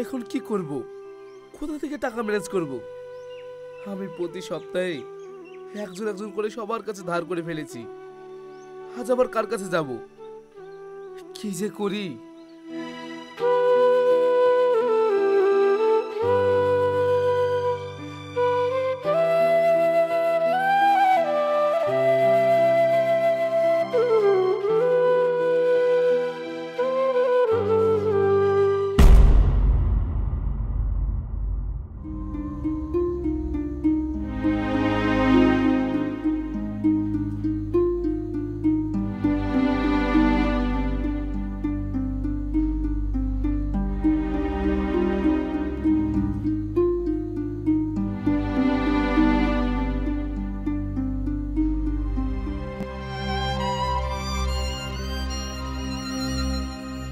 এখন কি করব? কোথা থেকে টাকা ম্যানেজ করব? আমি প্রতি সপ্তাহে একজন একজন করে সবার কাছে ধার করে ফেলেছি। আজ আবার কার কাছে যাব? কি যে করি।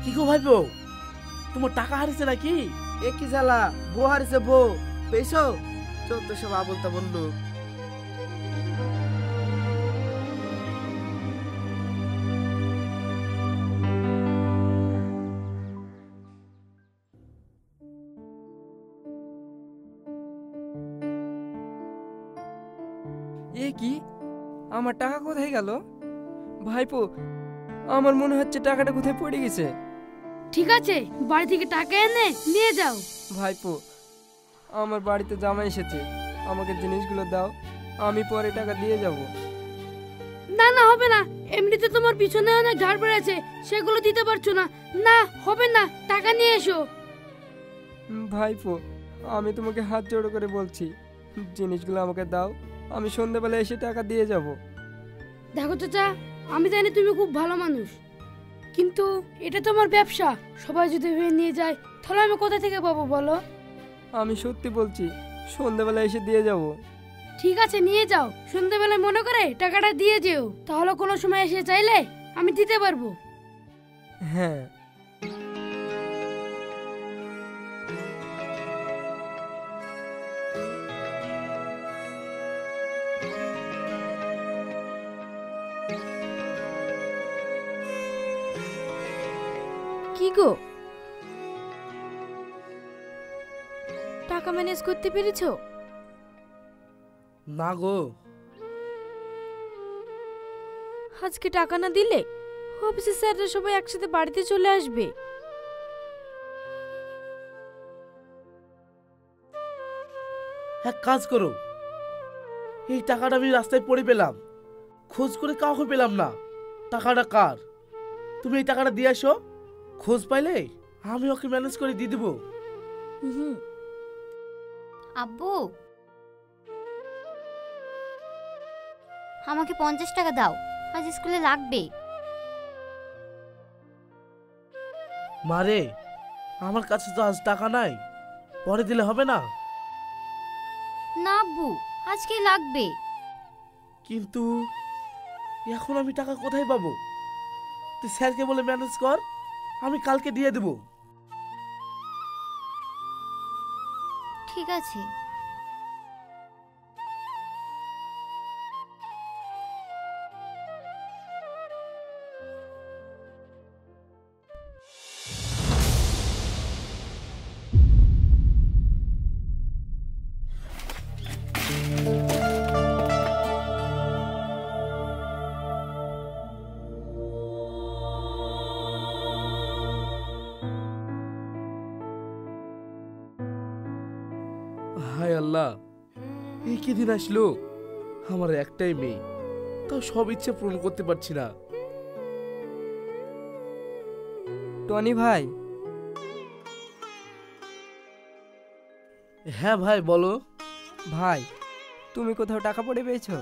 কি গো ভাইপো, তোমার টাকা হারিয়েছে নাকি? এ কি জ্বালা, বউ হারিছে বউ, পেয়েছো? চোদ্দ সব আবলতা বললো। এ কি, আমার টাকা কোথায় গেল? ভাইপো, আমার মনে হচ্ছে টাকাটা কোথায় পড়ে গেছে। ঠিক আছে, বাড়ি থেকে টাকা এনে নিয়ে যাও। ভাইপো, আমার বাড়িতে জামাই এসেছে, আমাকে জিনিসগুলো দাও, আমি পরে টাকা দিয়ে যাব। না না, হবে না, এমনিতে তোমার পিছনে অনেক ঝাড় পড়ে আছে, সেগুলো দিতে পারছো না। না, হবে না, টাকা নিয়ে এসো। ভাইপো, আমি তোমাকে হাত জোড়ো করে বলছি, জিনিসগুলো আমাকে দাও, আমি সন্ধ্যাবেলা এসে টাকা দিয়ে যাব। দেখো চাচা, আমি জানি তুমি খুব ভালো মানুষ, কিন্তু এটা তোমার ব্যবসা, সবাই যদি ভেবে নিয়ে যায় তাহলে আমি কোথা থেকে পাবো বলো? আমি সত্যি বলছি, সন্ধ্যাবেলা এসে দিয়ে যাব। ঠিক আছে, নিয়ে যাও, সন্ধ্যাবেলায় মনে করে টাকাটা দিয়ে যেও, তাহলে কোনো সময় এসে চাইলে আমি দিতে পারবো। হ্যাঁ। কি গো, টাকা ম্যানেজ করতে পেরেছো? না গো। আজকে টাকা না দিলে অফিসের স্যাররা সবাই একসাথে বাড়িতে চলে আসবে। এক কাজ করো, এই টাকাটা আমি রাস্তায় পড়ে পেলাম, খোঁজ করে কাউকে পেলাম না। টাকাটা কার? তুমি এই টাকাটা দিয়ে আসো, খোঁজ পাইলে আমি ওকে ম্যানেজ করে দিয়ে দেবো। আব্বু, আমাকে 50 টাকা দাও, আজ স্কুলে লাগবে। মারে, আমার কাছে তো আজ টাকা নাই, পরে দিলে হবে না? না আব্বু, আজকেই লাগবে। কিন্তু এখন আমি টাকা কোথায় পাবো? তুই স্যারকে বলে ম্যানেজ কর, আমি কালকে দিয়ে দেবো। ঠিক আছে। হায় আল্লাহ, এই কি দিন আসলো! আমার একটাই মেয়ে, তাও সব ইচ্ছে পূরণ করতে পারছি না। টনি ভাই। হ্যাঁ ভাই, বলো। ভাই, তুমি কোথাও টাকা পড়ে পেয়েছো?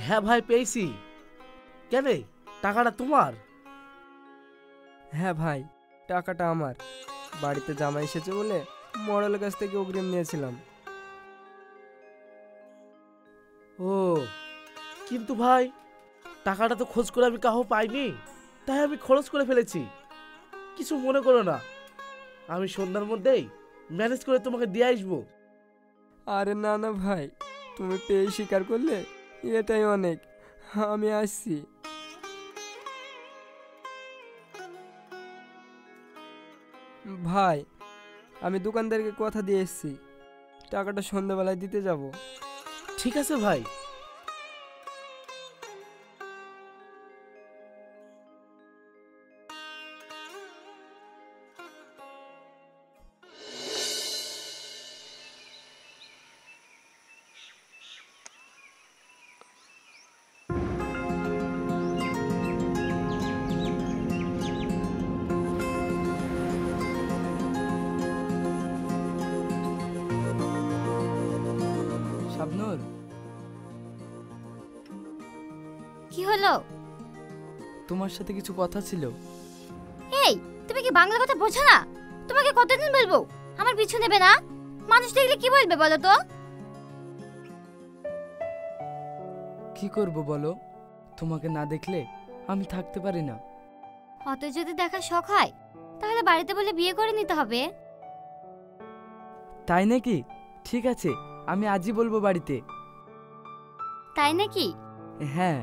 হ্যাঁ ভাই, পেয়েছি। কেন, টাকাটা তোমার? হ্যাঁ ভাই, টাকাটা আমার। বাড়িতে জামাই এসেছে বলে মডেলের কাছ থেকে অগ্রিম নিয়েছিলাম। ও, কিন্তু ভাই, টাকাটা তো খোঁজ করে আমি কাহো পাইনি, তাই আমি খরচ করে ফেলেছি। কিছু মনে করো না, আমি সন্ধ্যার মধ্যেই ম্যানেজ করে তোমাকে দিয়ে আসবো। আরে না না ভাই, তুমি পেয়ে স্বীকার করলে এটাই অনেক। আমি আসছি। ভাই, আমি দোকানদারকে কথা দিয়ে এসেছি, টাকাটা সন্ধ্যাবেলায় দিতে যাব। ঠিক আছে ভাই। শাবনূর, কি হলো? তোমার সাথে কিছু কথা ছিল। এই, তুমি কি বাংলা কথা বোঝো না? তোমাকে কতদিন বলবো আমার পিছু নেবে না? মানুষ দেখলে কি বলবে বলো তো? কি করব বলো, তোমাকে না দেখলে আমি থাকতে পারি না। অত যদি দেখার শখ হয় তাহলে বাড়িতে বলে বিয়ে করে নিতে হবে। তাই নাকি? ঠিক আছে, আমি আজই বলবো বাড়িতে। তাই নাকি? হ্যাঁ।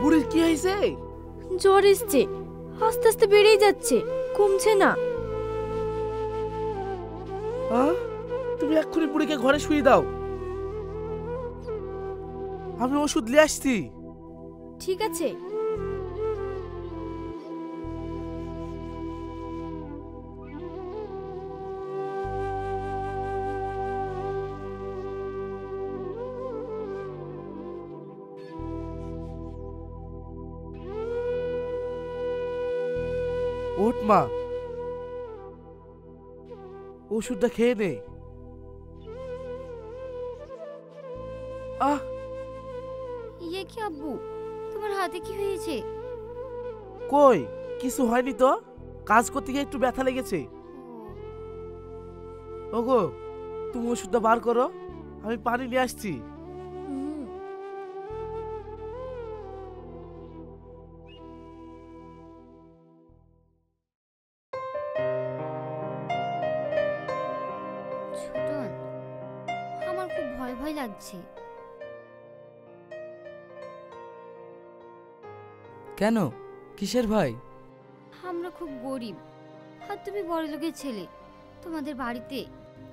বুড়ির কি হয়েছে? জ্বর এসছে, আস্তে আস্তে বেড়েই যাচ্ছে, কমছে না। হ্যাঁ, তুমি এক্ষুনি বুড়িকে ঘরে শুয়ে দাও, আমি ওষুধ নিয়ে আসছি। ঠিক আছে। ওঠ মা, ওষুধটা খেয়ে নে। ইয়ে কি আব্বু, তোমার হাতে কি হয়েছে? কই, কিছু হয়নি তো, কাজ করতে গিয়ে একটু ব্যথা লেগেছে। ওগো, তুমি ওষুধটা বার করো, আমি পানি নিয়ে আসছি। ছোটন, আমার খুব ভয় ভয় লাগছে। কেন, কিসের ভয়? আমরা খুব গরিব, আর তুমি বড় লোকের ছেলে। তোমাদের বাড়িতে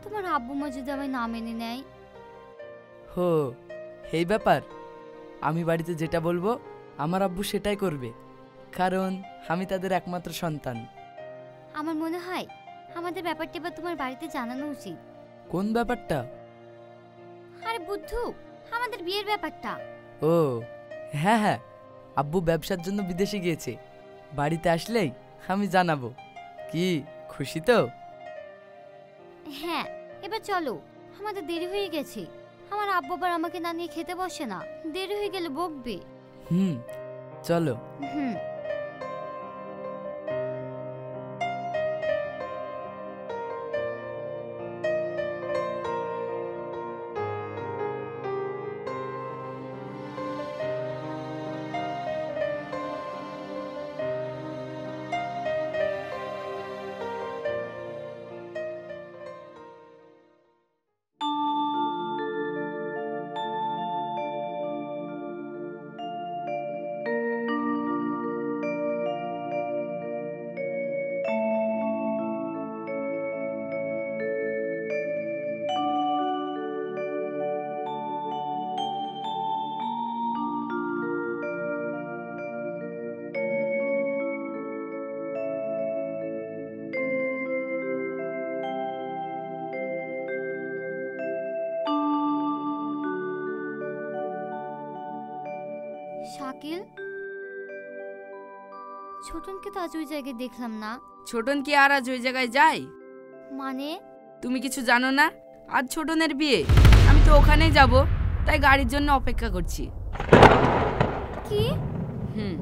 তোমার আব্বু মা যদি আমায় না মেনে নেয়? হো, এই ব্যাপার। আমি বাড়িতে যেটা বলবো আমার আব্বু সেটাই করবে, কারণ আমি তাদের একমাত্র সন্তান। আমার মনে হয় আমাদের ব্যাপারটা এবার তোমার বাড়িতে জানানো উচিত। কোন ব্যাপারটা? আরে বুদ্ধু, আমাদের বিয়ের ব্যাপারটা। ও হ্যাঁ হ্যাঁ, আব্বু ব্যবসার জন্য বিদেশে গিয়েছে, বাড়িতে আসলেই আমি জানাবো। কি খুশি তো? হ্যাঁ, এবার চলো, আমাদের দেরি হয়ে গেছে। আমার আব্বু আবার আমাকে না নিয়ে খেতে বসে না, দেরি হয়ে গেলে বকবে। চলো। হুম। শাকিল, ছোটনকে তো আজ ওই জায়গায় দেখলাম না। ছোটন কি আর আজ ওই জায়গায় যায়? মানে? তুমি কিছু জানো না? আজ ছোটনের বিয়ে, আমি তো ওখানেই যাব, তাই গাড়ির জন্য অপেক্ষা করছি। কি? হুম।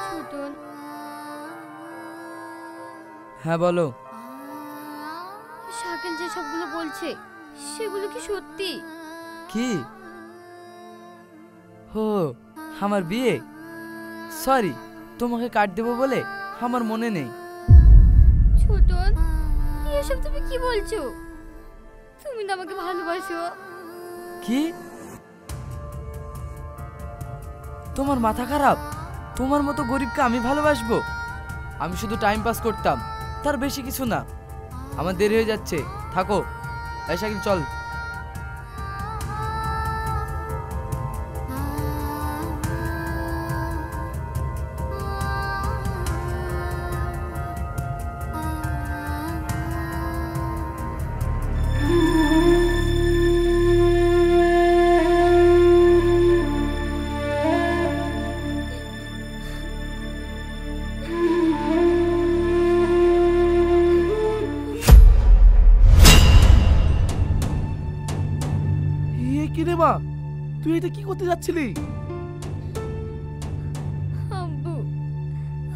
ছোটন, হ্যাঁ বলো। শাকিল যে সবগুলো বলছে সেগুলো কি সত্যি? কি? হো, আমার বিয়ে? সরি, তোমাকে কাট দেবো বলে আমার মনে নেই। ছোটন, এসব তুমি কি বলছো? তুমি না আমাকে ভালোবাসো? কি? তোমার মাথা খারাপ? তোমার মতো গরিবকে আমি ভালোবাসবো? আমি শুধু টাইম পাস করতাম, তার বেশি কিছু না। আমার দেরি হয়ে যাচ্ছে, থাকো। এই শাকিল চল। কি রে মা, তুই এটা কি করতে যাচ্ছিলি? আব্বু,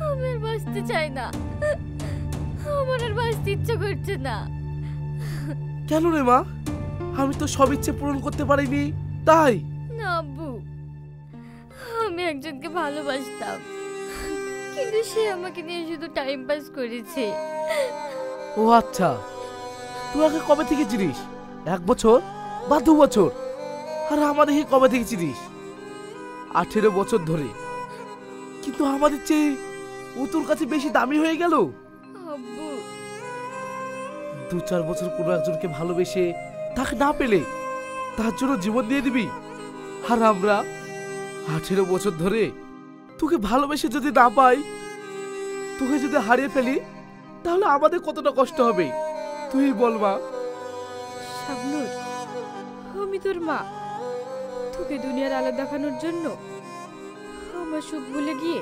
আমি আর বাঁচতে চাই না। আমার আর বাঁচতে ইচ্ছে করছে না। কেন রে মা? আমি তো সব ইচ্ছে পূরণ করতে পারিনি, তাই? না আব্বু, আমি একজনকে ভালোবাসতাম, কিন্তু সে আমাকে নিয়ে শুধু টাইম পাস করেছে। ও আচ্ছা, তুই আগে কবে থেকে চিনিস? 1 বছর বা 2 বছর? আর আমাদের কবে থেকে চিনিস? 18 বছর ধরে। কিন্তু আমাদের চেয়ে ও তোর কাছে বেশি দামি হয়ে গেল। আব্বু, 2-4 বছর কোনো একজনকে ভালোবেসে তাকে না পেলে তার জন্য জীবন দিয়ে দিবি? আর আমরা 18 বছর ধরে তোকে ভালোবেসে যদি না পাই, তোকে যদি হারিয়ে ফেলি, তাহলে আমাদের কতটা কষ্ট হবে তুই বল মা। শাবনূর, আমি তোর মা। তোকে দুনিয়ার আলো দেখানোর জন্য আমার সুখ ভুলে গিয়ে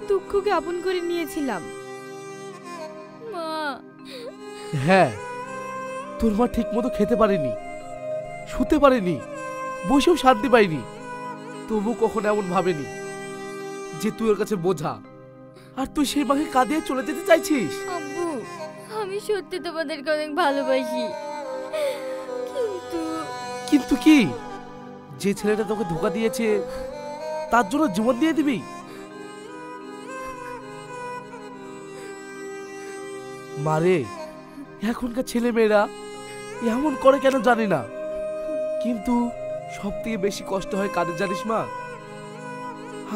দুঃখকে আপন করে নিয়েছিলাম। মা। হ্যাঁ, তোর মা ঠিক মতো খেতে পারেনি, শুতে পারেনি, বসেও শান্তি পাইনি, তবু কখনো এমন ভাবেনি যে তুই ওর কাছে বোঝা, আর তুই সেই মাকে কাঁদিয়ে চলে যেতে চাইছিস। আব্বু, আমি সত্যি তোমাদেরকে অনেক ভালোবাসি, কিন্তু কিন্তু কি? যে ছেলেটা তোকে ধোকা দিয়েছে তার জন্য জীবন দিয়ে দিবি? মারে, এখনকার ছেলে মেয়েরা এমন করে কেন জানি না, কিন্তু সব থেকে বেশি কষ্ট হয় কাদের জানিস মা?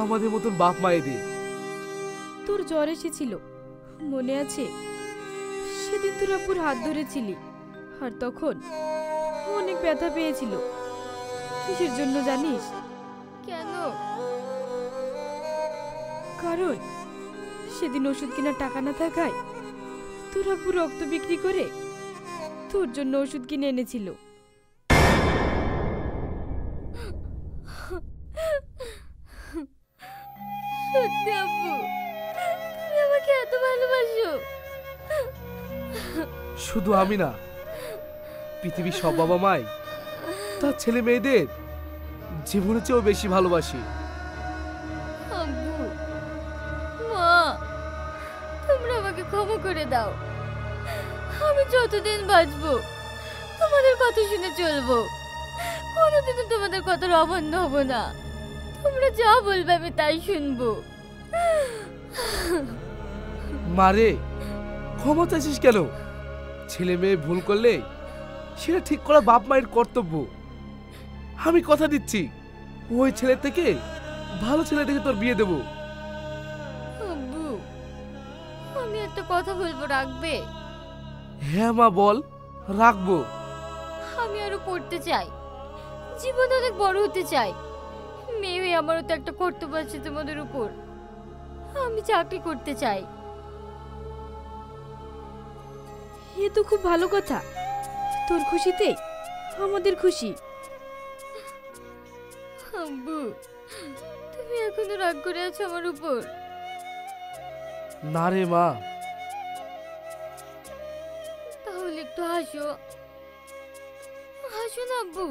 আমাদের মতন বাপ মায়েদের। তোর জ্বর এসেছিল, মনে আছে? সেদিন তোর আব্বুর হাত ধরেছিলি, আর তখন অনেক ব্যথা পেয়েছিল। কিসের জন্য জানিস? কেন? কারণ সেদিন ওষুধ কেনার টাকা না থাকায় তোর আব্বু রক্ত বিক্রি করে তোর জন্য ওষুধ কিনে এনেছিল। সত্যি আব্বু, তুমি আমাকে এত ভালোবাসো? শুধু আমি না, পৃথিবীর সব বাবা মাই তার ছেলে মেয়েদের জীবনের চেয়েও বেশি ভালোবাসি। আব্বু, মা, তোমরা আমাকে ক্ষমা করে দাও। আমি যতদিন বাঁচবো তোমাদের কথা শুনে চলবো, কোনোদিনও তোমাদের কথার অমান্য হব না। তোমরা যা বলবে আমি তাই শুনবো। মারে, ক্ষমা চাইছিস কেন? ছেলে মেয়ে ভুল করলে সেটা ঠিক করা বাপ মায়ের কর্তব্য। আমি কথা দিচ্ছি, ওই ছেলে থেকে ভালো ছেলে দেখে তোর বিয়ে দেবো। আব্বু, আমি একটা কথা বলবো, রাখবে? হ্যাঁ মা, বল। রাখবো। আমি আরো পড়তে চাই, জীবনে অনেক বড় হতে চাই। মেয়ে হয়ে আমারও তো একটা কর্তব্য আছে তোমাদের উপর। আমি চাকরি করতে চাই। এ তো খুব ভালো কথা। তোর খুশিতে আমাদের খুশি। আব্বু, তুমি এখনো রাগ করে আছো আমার উপর? না রে মা। তাহলে একটু হাসো, হাসো না আব্বু।